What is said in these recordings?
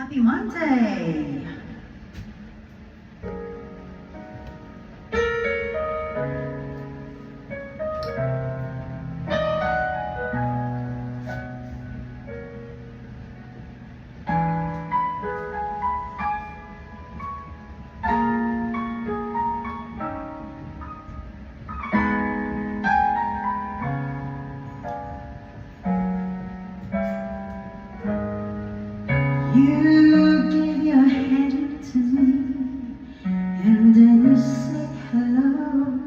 Happy Monday! You give your hand to me, and then you say hello.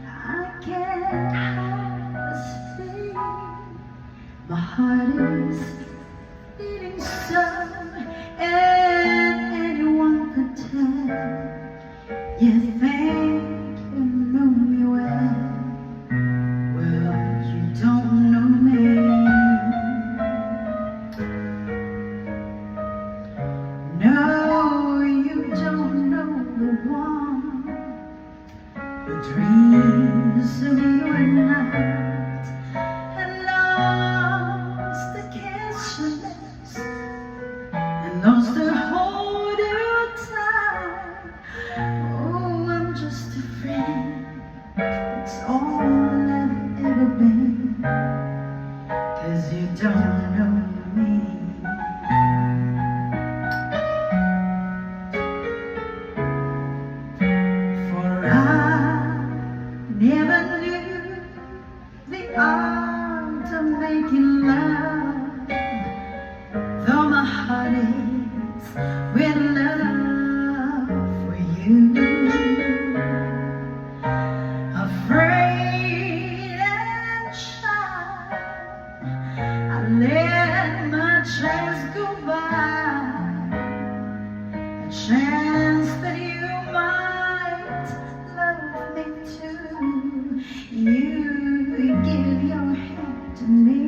I can't hide this feeling. My heart is beating so, and anyone could tell. You think you know me well. Well, you don't know me. No, you don't know the one who dreams of you at night and loves to kiss your lips and loves to hold you tight. Oh, I'm just a friend, it's all I've ever been, 'cause you don't know me. Never knew the art of making love, though my heart is with love for you. Afraid and shy, I let my chance go by, a chance that you might love me too. You give your hand to me,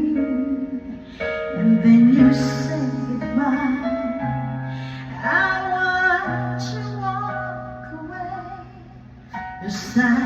and then you say goodbye. I watch you walk away beside